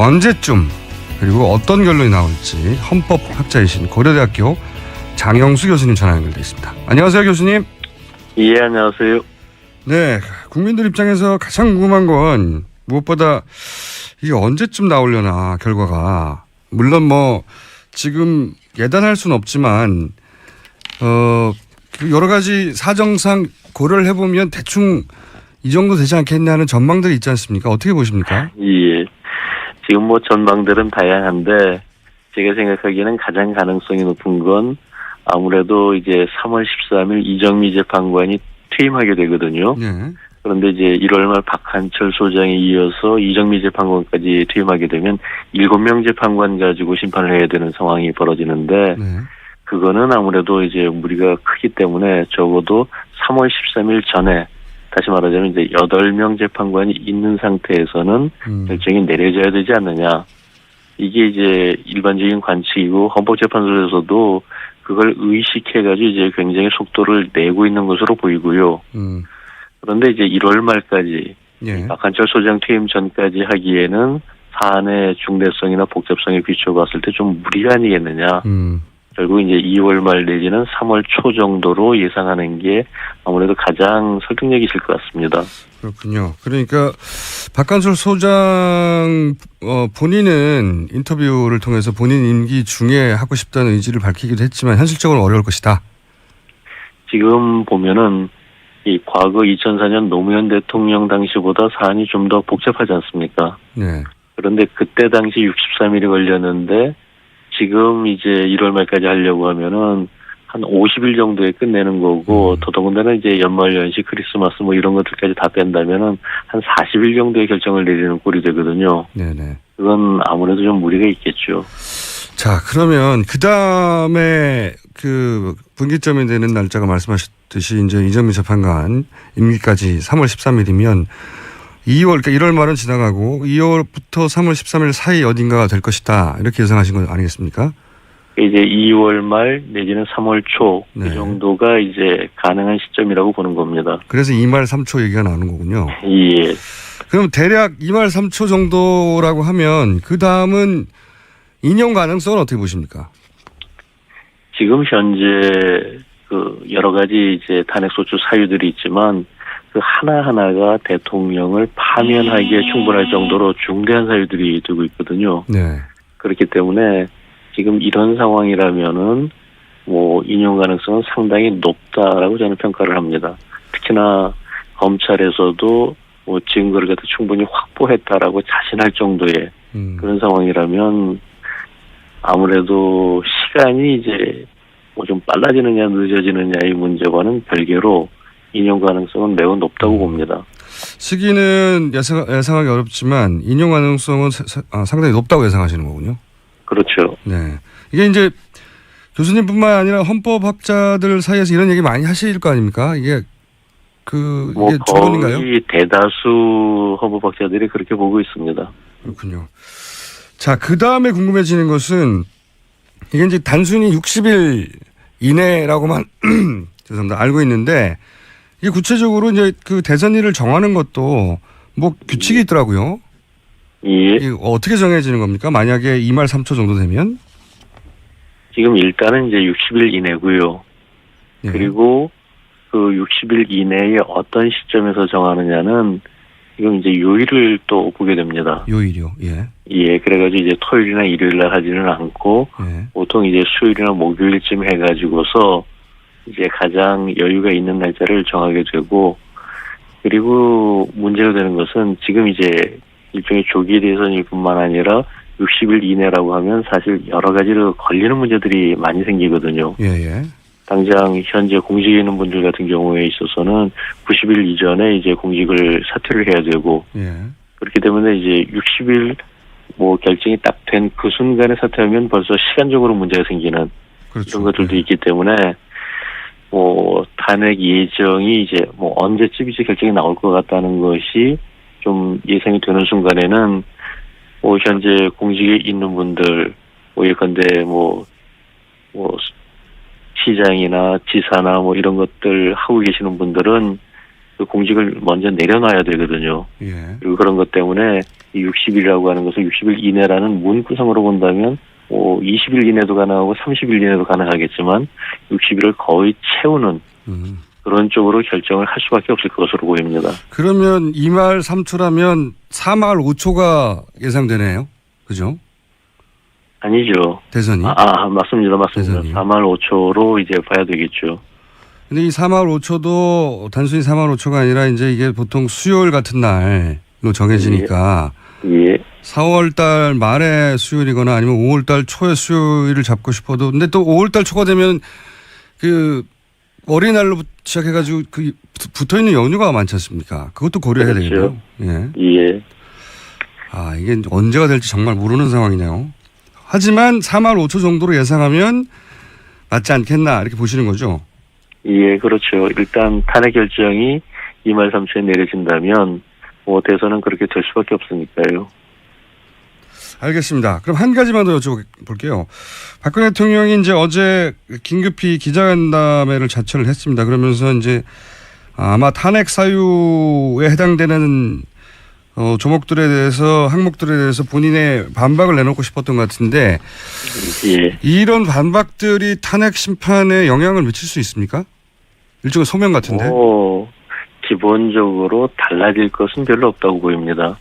언제쯤 그리고 어떤 결론이 나올지 헌법학자이신 고려대학교 장영수 교수님 전화 연결돼 있습니다. 안녕하세요, 교수님. 예, 안녕하세요. 네, 국민들 입장에서 가장 궁금한 건 무엇보다 이게 언제쯤 나오려나 결과가. 물론 뭐 지금 예단할 수는 없지만 여러 가지 사정상 고려를 해보면 대충 이 정도 되지 않겠냐 하는 전망들이 있지 않습니까? 어떻게 보십니까? 예. 지금 뭐 전망들은 다양한데 제가 생각하기에는 가장 가능성이 높은 건 아무래도 이제 3월 13일 이정미 재판관이 퇴임하게 되거든요. 네. 그런데 이제 1월 말 박한철 소장에 이어서 이정미 재판관까지 퇴임하게 되면 7명 재판관 가지고 심판을 해야 되는 상황이 벌어지는데 네. 그거는 아무래도 이제 무리가 크기 때문에 적어도 3월 13일 전에 다시 말하자면 이제 8명 재판관이 있는 상태에서는 결정이 내려져야 되지 않느냐. 이게 이제 일반적인 관측이고 헌법재판소에서도 그걸 의식해가지고 이제 굉장히 속도를 내고 있는 것으로 보이고요. 그런데 이제 1월 말까지 예. 박한철 소장 퇴임 전까지 하기에는 사안의 중대성이나 복잡성에 비춰봤을 때 좀 무리가 아니겠느냐. 결국 이제 2월 말 내지는 3월 초 정도로 예상하는 게 아무래도 가장 설득력이 있을 것 같습니다. 그렇군요. 그러니까 박한철 소장 본인은 인터뷰를 통해서 본인 임기 중에 하고 싶다는 의지를 밝히기도 했지만 현실적으로 어려울 것이다. 지금 보면은 이 과거 2004년 노무현 대통령 당시보다 사안이 좀 더 복잡하지 않습니까? 네. 그런데 그때 당시 63일이 걸렸는데 지금 이제 1월 말까지 하려고 하면은 한 50일 정도에 끝내는 거고 더더군다나 이제 연말 연시 크리스마스 뭐 이런 것들까지 다 뺀다면은 한 40일 정도의 결정을 내리는 꼴이 되거든요. 네네. 그건 아무래도 좀 무리가 있겠죠. 자, 그러면 그 다음에 그 분기점이 되는 날짜가 말씀하셨듯이 이제 이정미 재판관 임기까지 3월 13일이면 2월, 그러니까 1월 말은 지나가고 2월부터 3월 13일 사이 어딘가가 될 것이다. 이렇게 예상하신 거 아니겠습니까? 이제 2월 말 내지는 3월 초 그 네. 정도가 이제 가능한 시점이라고 보는 겁니다. 그래서 2말 3초 얘기가 나오는 거군요. 예. 그럼 대략 2말 3초 정도라고 하면 그 다음은 인용 가능성은 어떻게 보십니까? 지금 현재 그 여러 가지 이제 탄핵소추 사유들이 있지만 그 하나하나가 대통령을 파면하기에 충분할 정도로 중대한 사유들이 되고 있거든요. 네. 그렇기 때문에 지금 이런 상황이라면은 뭐 인용 가능성은 상당히 높다라고 저는 평가를 합니다. 특히나 검찰에서도 뭐 증거를 갖다 충분히 확보했다라고 자신할 정도의 그런 상황이라면 아무래도 시간이 이제 뭐 좀 빨라지느냐 늦어지느냐의 문제와는 별개로 인용 가능성은 매우 높다고 봅니다. 시기는 예상하기 어렵지만 인용 가능성은 상당히 높다고 예상하시는 거군요. 그렇죠. 네. 이게 이제 교수님뿐만 아니라 헌법학자들 사이에서 이런 얘기 많이 하실 거 아닙니까? 이게 이게 주론인가요? 거의 대다수 헌법학자들이 그렇게 보고 있습니다. 그렇군요. 자, 그 다음에 궁금해지는 것은 이게 이제 단순히 60일 이내라고만 죄송합니다. 알고 있는데 이게 구체적으로 이제 그 대선일을 정하는 것도 뭐 규칙이 있더라고요. 예. 이게 어떻게 정해지는 겁니까? 만약에 2말 3초 정도 되면? 지금 일단은 이제 60일 이내고요. 예. 그리고 그 60일 이내에 어떤 시점에서 정하느냐는 지금 이제 요일을 또 보게 됩니다. 요일이요. 예. 예, 그래가지고 이제 토요일이나 일요일날 하지는 않고 예. 보통 이제 수요일이나 목요일쯤 해가지고서 이제 가장 여유가 있는 날짜를 정하게 되고 그리고 문제가 되는 것은 지금 이제 일종의 조기 대선일 뿐만 아니라 60일 이내라고 하면 사실 여러 가지로 걸리는 문제들이 많이 생기거든요. 예. 당장 현재 공직에 있는 분들 같은 경우에 있어서는 90일 이전에 이제 공직을 사퇴를 해야 되고 예. 그렇기 때문에 이제 60일 뭐 결정이 딱 된 그 순간에 사퇴하면 벌써 시간적으로 문제가 생기는 그렇죠. 이런 것들도 예. 있기 때문에 뭐 탄핵 예정이 이제 뭐 언제쯤 이제 결정이 나올 것 같다는 것이 좀 예상이 되는 순간에는 뭐 현재 공직에 있는 분들 뭐 예컨대 뭐 시장이나 지사나 뭐 이런 것들 하고 계시는 분들은 그 공직을 먼저 내려놔야 되거든요. 예. 그리고 그런 것 때문에 이 60일이라고 하는 것은 60일 이내라는 문구성으로 본다면 20일 이내도 가능하고 30일 이내도 가능하겠지만 60일을 거의 채우는 그런 쪽으로 결정을 할 수밖에 없을 것으로 보입니다. 그러면 2말 3초라면 4말 5초가 예상되네요. 그죠? 아니죠. 대선이. 맞습니다. 대선이요? 4말 5초로 이제 봐야 되겠죠. 근데 이 4말 5초도 단순히 4말 5초가 아니라 이제 이게 보통 수요일 같은 날로 정해지니까 예. 4월 달 말에 수요일이거나 아니면 5월 달 초에 수요일을 잡고 싶어도 근데 또 5월 달 초가 되면 그 어린이날로 시작해가지고 그 붙어 있는 연휴가 많지 않습니까? 그것도 고려해야 그렇죠. 되겠네요. 예. 예. 이게 언제가 될지 정말 모르는 상황이네요. 하지만 4말 5초 정도로 예상하면 맞지 않겠나 이렇게 보시는 거죠? 예, 그렇죠. 일단 탄핵 결정이 2말 3초에 내려진다면 대선은 그렇게 될 수밖에 없으니까요. 알겠습니다. 그럼 한 가지만 더 여쭤볼게요. 박근혜 대통령이 이제 어제 긴급히 기자간담회를 자체를 했습니다. 그러면서 이제 아마 탄핵 사유에 해당되는 조목들에 대해서 항목들에 대해서 본인의 반박을 내놓고 싶었던 것 같은데 예. 이런 반박들이 탄핵 심판에 영향을 미칠 수 있습니까? 일종의 소명 같은데. 기본적으로 달라질 것은 별로 없다고 보입니다.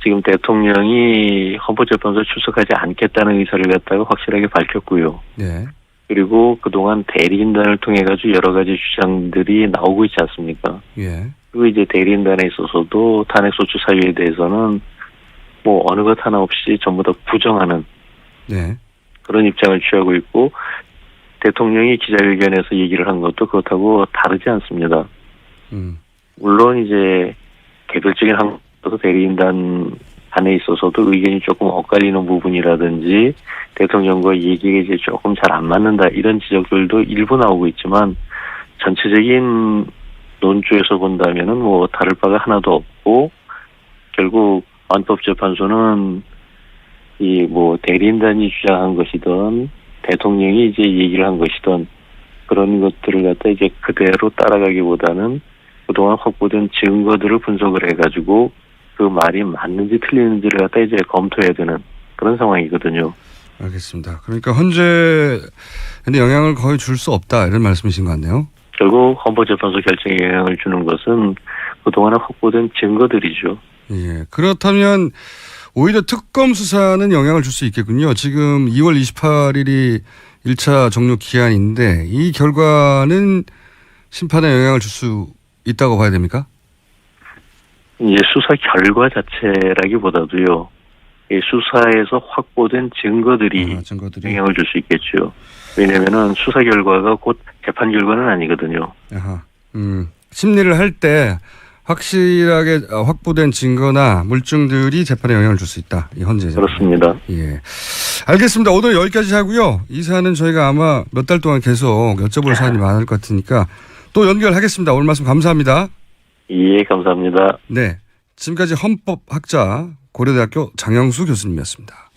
지금 대통령이 헌법재판소 출석하지 않겠다는 의사를 갖다가 확실하게 밝혔고요. 네. 그리고 그동안 대리인단을 통해 가지고 여러 가지 주장들이 나오고 있지 않습니까? 예. 그리고 이제 대리인단에 있어서도 탄핵소추 사유에 대해서는 어느 것 하나 없이 전부 다 부정하는 네. 그런 입장을 취하고 있고 대통령이 기자회견에서 얘기를 한 것도 그렇다고 다르지 않습니다. 물론 이제 개별적인 항목도 대리인단 안에 있어서도 의견이 조금 엇갈리는 부분이라든지 대통령과 얘기가 이제 조금 잘 안 맞는다 이런 지적들도 일부 나오고 있지만 전체적인 논조에서 본다면은 다를 바가 하나도 없고 결국 헌법재판소는 이 대리인단이 주장한 것이든 대통령이 이제 얘기를 한 것이든 그런 것들을 갖다 이제 그대로 따라가기보다는 그동안 확보된 증거들을 분석을 해가지고 그 말이 맞는지 틀리는지를 갖다 이제 검토해야 되는 그런 상황이거든요. 알겠습니다. 그러니까 헌재에 영향을 거의 줄 수 없다 이런 말씀이신 것 같네요. 결국 헌법재판소 결정에 영향을 주는 것은 그동안에 확보된 증거들이죠. 예. 그렇다면 오히려 특검 수사는 영향을 줄 수 있겠군요. 지금 2월 28일이 1차 종료 기한인데 이 결과는 심판에 영향을 줄 수 있다고 봐야 됩니까? 이제 수사 결과 자체라기보다도요. 이 수사에서 확보된 증거들이 영향을 줄 수 있겠죠. 왜냐하면은 수사 결과가 곧 재판 결과는 아니거든요. 심리를 할 때 확실하게 확보된 증거나 물증들이 재판에 영향을 줄 수 있다. 이 헌재. 그렇습니다. 예. 알겠습니다. 오늘 여기까지 하고요. 이 사안은 저희가 아마 몇 달 동안 계속 여쭤볼 사안이 많을 것 같으니까 또 연결하겠습니다. 오늘 말씀 감사합니다. 예, 감사합니다. 네. 지금까지 헌법학자 고려대학교 장영수 교수님이었습니다.